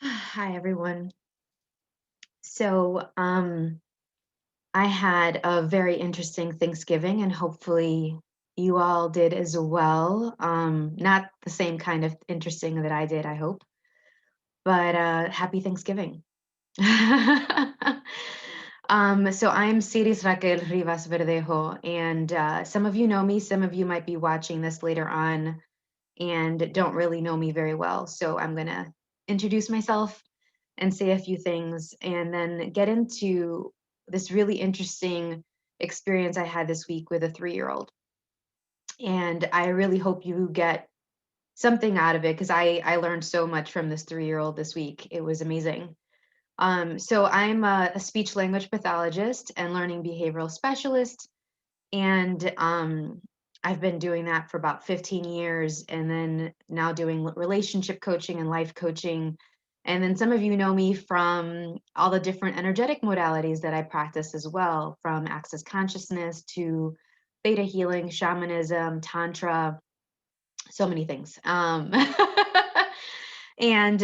Hi, everyone. So, I had a very interesting Thanksgiving, and hopefully you all did as well. Not the same kind of interesting that I did, I hope, but happy Thanksgiving. So I'm Siris Raquel Rivas-Verdejo, and some of you know me, some of you might be watching this later on and don't really know me very well. So I'm going to introduce myself and say a few things and then get into this really interesting experience I had this week with a 3-year-old. And I really hope you get something out of it because I learned so much from this 3-year-old this week. It was amazing. So I'm a speech language pathologist and learning behavioral specialist. And I've been doing that for about 15 years and then now doing relationship coaching and life coaching. And then some of you know me from all the different energetic modalities that I practice as well, from access consciousness to theta healing, shamanism, tantra, so many things. And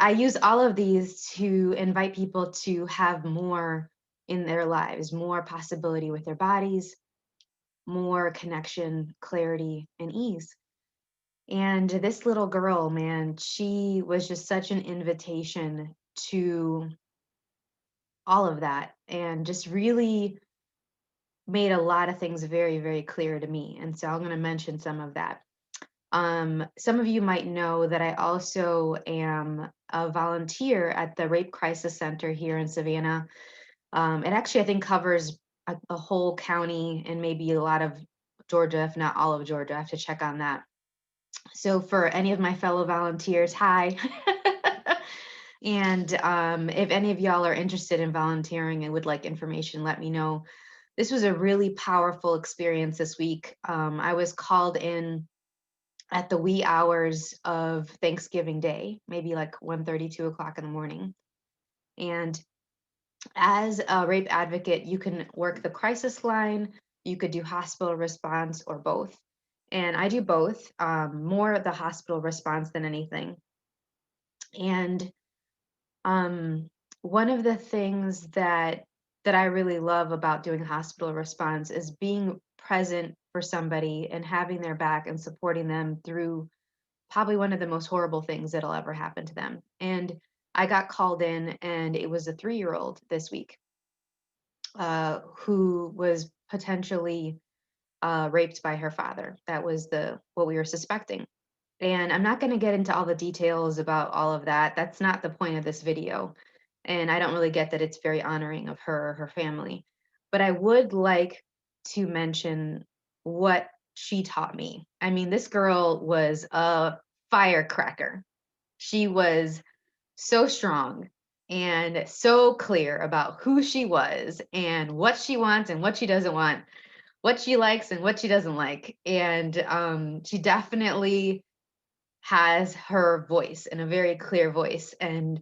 I use all of these to invite people to have more in their lives, more possibility with their bodies, more connection, clarity, and ease. And this little girl, man, she was just such an invitation to all of that and just really made a lot of things very, very clear to me. And so I'm going to mention some of that. Some of you might know that I also am a volunteer at the Rape Crisis Center here in Savannah. It actually, I think, covers a whole county and maybe a lot of Georgia, if not all of Georgia. I have to check on that. So, for any of my fellow volunteers, hi. And if any of y'all are interested in volunteering and would like information, let me know. This was a really powerful experience this week. I was called in at the wee hours of Thanksgiving Day, maybe like 1:30, 2 o'clock in the morning. And as a rape advocate, you can work the crisis line, you could do hospital response or both. And I do both, more the hospital response than anything. And one of the things that I really love about doing hospital response is being present for somebody and having their back and supporting them through probably one of the most horrible things that'll ever happen to them. And I got called in, and it was a 3-year-old this week who was potentially raped by her father. That was the what we were suspecting. And I'm not going to get into all the details about all of that. That's not the point of this video. And I don't really get that it's very honoring of her or her family. But I would like to mention what she taught me. I mean, this girl was a firecracker. She was so strong and so clear about who she was and what she wants and what she doesn't want, what she likes and what she doesn't like. And she definitely has her voice and a very clear voice. And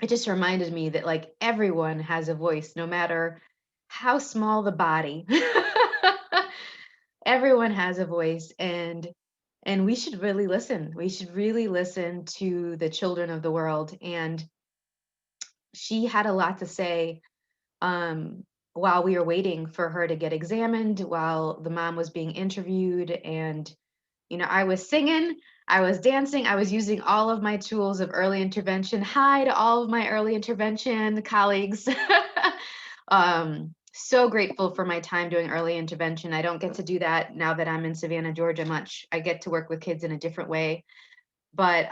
it just reminded me that like everyone has a voice, no matter how small the body. Everyone has a voice, and we should really listen. We should really listen to the children of the world. And she had a lot to say while we were waiting for her to get examined, while the mom was being interviewed. And I was singing, I was dancing, I was using all of my tools of early intervention. Hi to all of my early intervention colleagues. So grateful for my time doing early intervention. I don't get to do that now that I'm in Savannah, Georgia much. I get to work with kids in a different way. But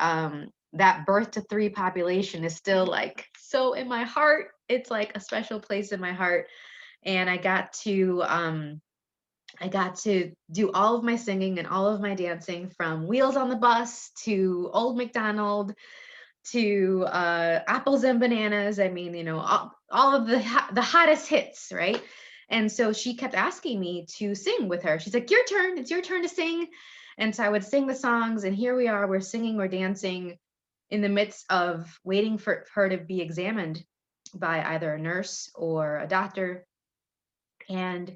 that birth to 3 population is still like so in my heart. It's like a special place in my heart. And I got to do all of my singing and all of my dancing, from Wheels on the Bus to Old MacDonald to Apples and Bananas. I mean, all of the hottest hits, right? And so she kept asking me to sing with her. She's like, "Your turn. It's your turn to sing." And so I would sing the songs, and here we are. We're singing, we're dancing in the midst of waiting for her to be examined by either a nurse or a doctor. And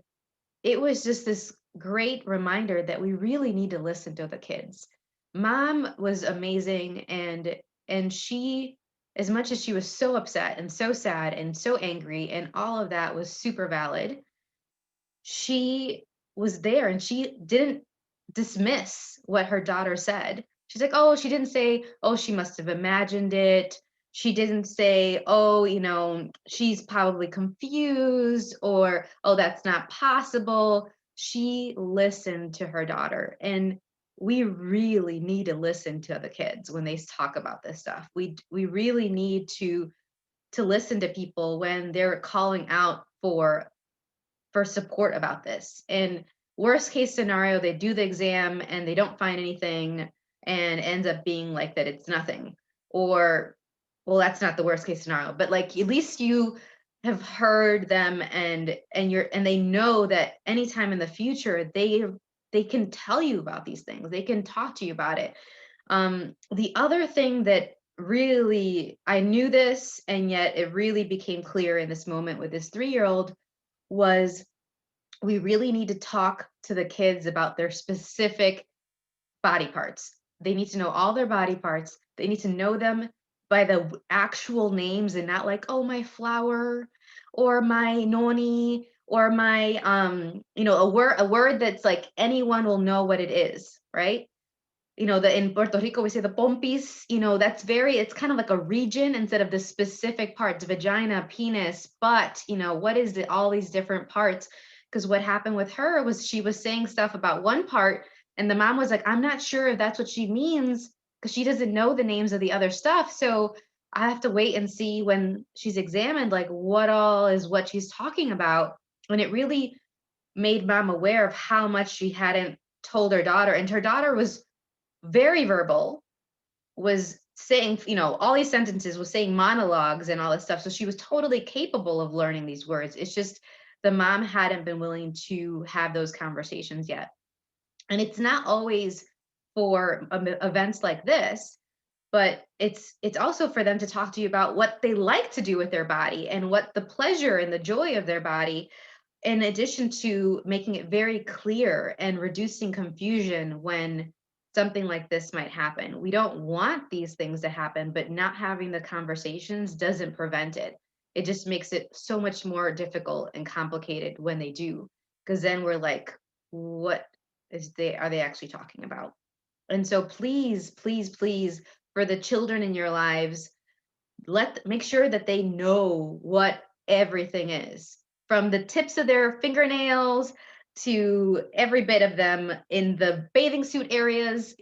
it was just this great reminder that we really need to listen to the kids. Mom was amazing, and she as much as she was so upset and so sad and so angry, and all of that was super valid, she was there and she didn't dismiss what her daughter said. She's like, "Oh, she didn't say, oh, she must have imagined it. She didn't say, oh, she's probably confused, or, oh, that's not possible." She listened to her daughter. And we really need to listen to the kids when they talk about this stuff. We really need to listen to people when they're calling out for support about this. And worst case scenario, they do the exam and they don't find anything, and ends up being like that it's nothing. Or, well, that's not the worst case scenario, but like at least you have heard them, and they know that anytime in the future they can tell you about these things. They can talk to you about it. The other thing that really, I knew this, and yet it really became clear in this moment with this 3-year-old, was we really need to talk to the kids about their specific body parts. They need to know all their body parts. They need to know them by the actual names, and not like, oh, my flower, or my noni, or my a word that's like anyone will know what it is, right? The in Puerto Rico we say the pompis, that's it's kind of like a region instead of the specific parts, vagina, penis, butt, what is it, all these different parts. Because what happened with her was she was saying stuff about one part, and the mom was like, I'm not sure if that's what she means, because she doesn't know the names of the other stuff. So I have to wait and see when she's examined, like what all is what she's talking about. And it really made mom aware of how much she hadn't told her daughter. And her daughter was very verbal, was saying, all these sentences, was saying monologues and all this stuff. So she was totally capable of learning these words. It's just the mom hadn't been willing to have those conversations yet. And it's not always for events like this, but it's also for them to talk to you about what they like to do with their body, and what the pleasure and the joy of their body, in addition to making it very clear and reducing confusion when something like this might happen. We don't want these things to happen, but not having the conversations doesn't prevent it. It just makes it so much more difficult and complicated when they do, because then we're like, what are they actually talking about? And so please, please, please, for the children in your lives, make sure that they know what everything is, from the tips of their fingernails to every bit of them in the bathing suit areas,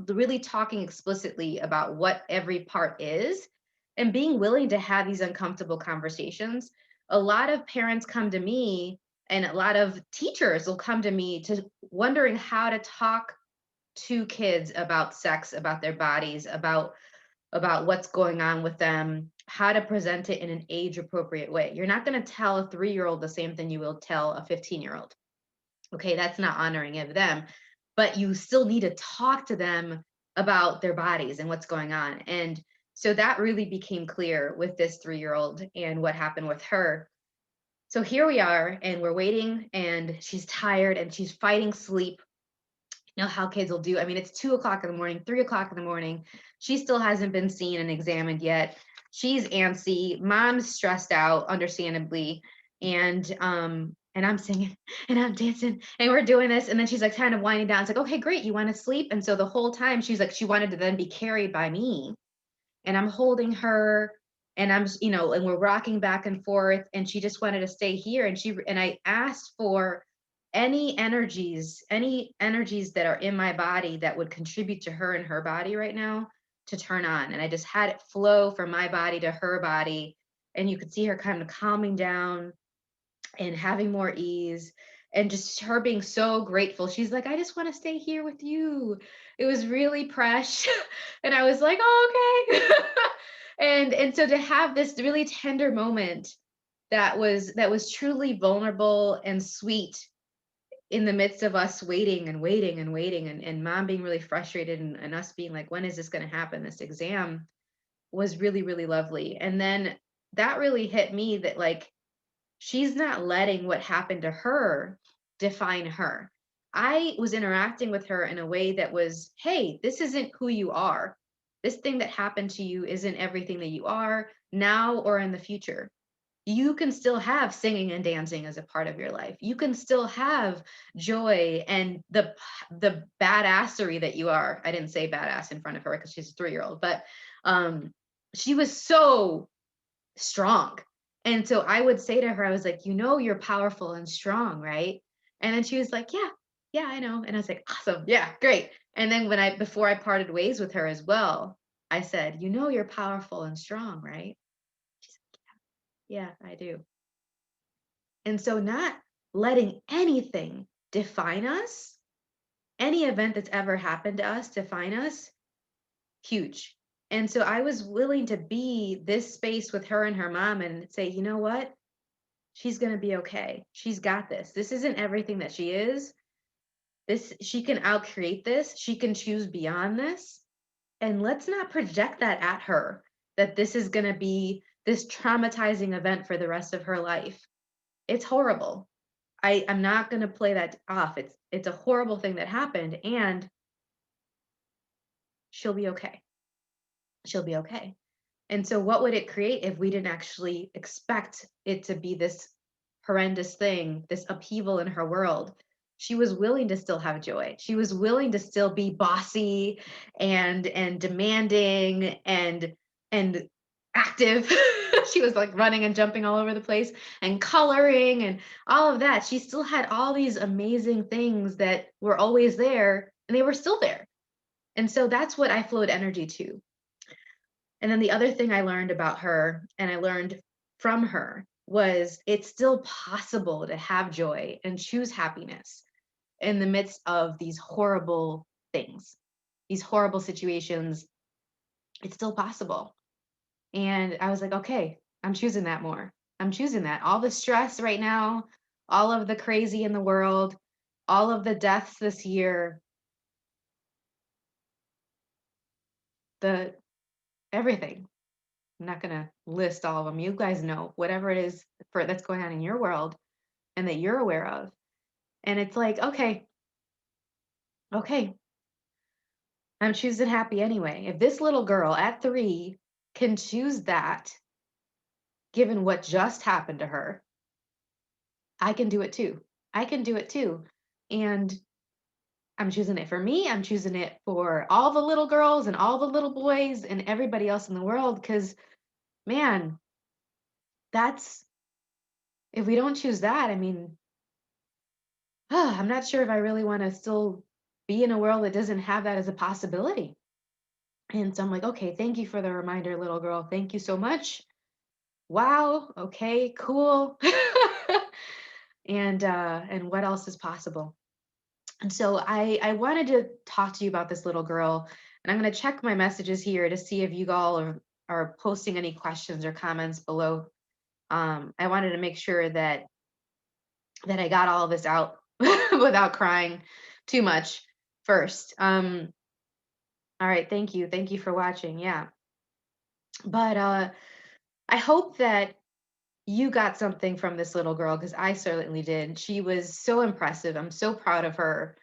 really talking explicitly about what every part is, and being willing to have these uncomfortable conversations. A lot of parents come to me, and a lot of teachers will come to me to wondering how to talk to kids about sex, about their bodies, about what's going on with them, how to present it in an age appropriate way. You're not going to tell a 3-year-old the same thing you will tell a 15-year-old. Okay, that's not honoring of them, but you still need to talk to them about their bodies and what's going on. And so that really became clear with this 3-year-old and what happened with her. So here we are, and we're waiting, and she's tired and she's fighting sleep. How kids will do. I mean, it's 2 o'clock in the morning, 3 o'clock in the morning. She still hasn't been seen and examined yet. She's antsy. Mom's stressed out, understandably. And I'm singing and I'm dancing and we're doing this. And then she's like kind of winding down. It's like, okay, great. You want to sleep? And so the whole time she's like, she wanted to then be carried by me. And I'm holding her, and and we're rocking back and forth, and she just wanted to stay here. And I asked for any energies that are in my body that would contribute to her and her body right now to turn on. And I just had it flow from my body to her body. And you could see her kind of calming down and having more ease, and just her being so grateful. She's like, I just want to stay here with you. It was really precious. And I was like, oh, okay. And so to have this really tender moment that was truly vulnerable and sweet, in the midst of us waiting and waiting and waiting, and mom being really frustrated, and us being like, when is this going to happen, this exam, was really, really lovely. And then that really hit me, that like, she's not letting what happened to her define her. I was interacting with her in a way that was, hey, this isn't who you are. This thing that happened to you isn't everything that you are now or in the future. You can still have singing and dancing as a part of your life. You can still have joy and the badassery that you are. I didn't say badass in front of her because she's a 3-year-old, but um, she was so strong. And so I would say to her, I was like, you're powerful and strong, right? And then she was like, yeah, yeah, I know. And I was like, awesome. Yeah, great. And then before I parted ways with her as well, I said, you're powerful and strong, right? She's like, yeah, I do. And so not letting anything define us, any event that's ever happened to us define us, huge. And so I was willing to be this space with her and her mom and say, you know what? She's going to be okay. She's got this. This isn't everything that she is. She can outcreate this. She can choose beyond this. And let's not project that at her, that this is going to be this traumatizing event for the rest of her life. It's horrible. I'm not going to play that off. It's a horrible thing that happened, and she'll be okay. She'll be okay. And so what would it create if we didn't actually expect it to be this horrendous thing, this upheaval in her world? She was willing to still have joy. She was willing to still be bossy and demanding and active. She was like running and jumping all over the place and coloring and all of that. She still had all these amazing things that were always there, and they were still there. And so that's what I flowed energy to. And then the other thing I learned about her, and I learned from her, was it's still possible to have joy and choose happiness in the midst of these horrible things, these horrible situations. It's still possible. And I was like, okay, I'm choosing that more. I'm choosing that. All the stress right now, all of the crazy in the world, all of the deaths this year, the everything. I'm not going to list all of them. You guys know whatever it is that's going on in your world and that you're aware of. And it's like, okay, I'm choosing happy anyway. If this little girl at 3 can choose that, given what just happened to her, I can do it too. I can do it too. And I'm choosing it for me. I'm choosing it for all the little girls and all the little boys and everybody else in the world. Because, man, if we don't choose that, I mean, I'm not sure if I really want to still be in a world that doesn't have that as a possibility. And so I'm like, okay, thank you for the reminder, little girl. Thank you so much. Wow. Okay, cool. And what else is possible? And so I wanted to talk to you about this little girl, and I'm going to check my messages here to see if you all are posting any questions or comments below. I wanted to make sure that I got all of this out without crying too much first. All right, thank you. Thank you for watching. Yeah. But I hope that you got something from this little girl, because I certainly did. She was so impressive. I'm so proud of her.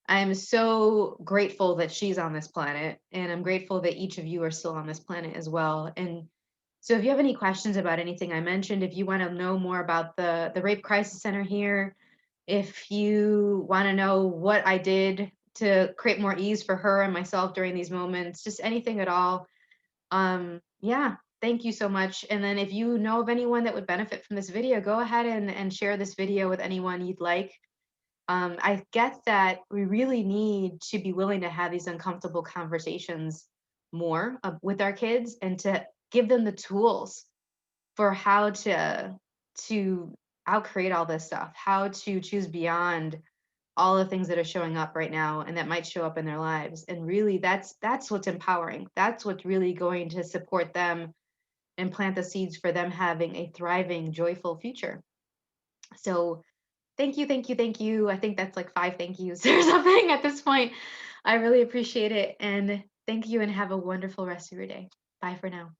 I'm so grateful that she's on this planet, and I'm grateful that each of you are still on this planet as well. And so if you have any questions about anything I mentioned, if you want to know more about the Rape Crisis Center here, if you want to know what I did to create more ease for her and myself during these moments, just anything at all, yeah, thank you so much. And then if you know of anyone that would benefit from this video, go ahead and share this video with anyone you'd like. I get that we really need to be willing to have these uncomfortable conversations more with our kids, and to give them the tools for how to outcreate all this stuff, how to choose beyond all the things that are showing up right now and that might show up in their lives. And really that's what's empowering. That's what's really going to support them and plant the seeds for them having a thriving, joyful future. So thank you, thank you, thank you. I think that's like 5 thank yous or something at this point. I really appreciate it. And thank you, and have a wonderful rest of your day. Bye for now.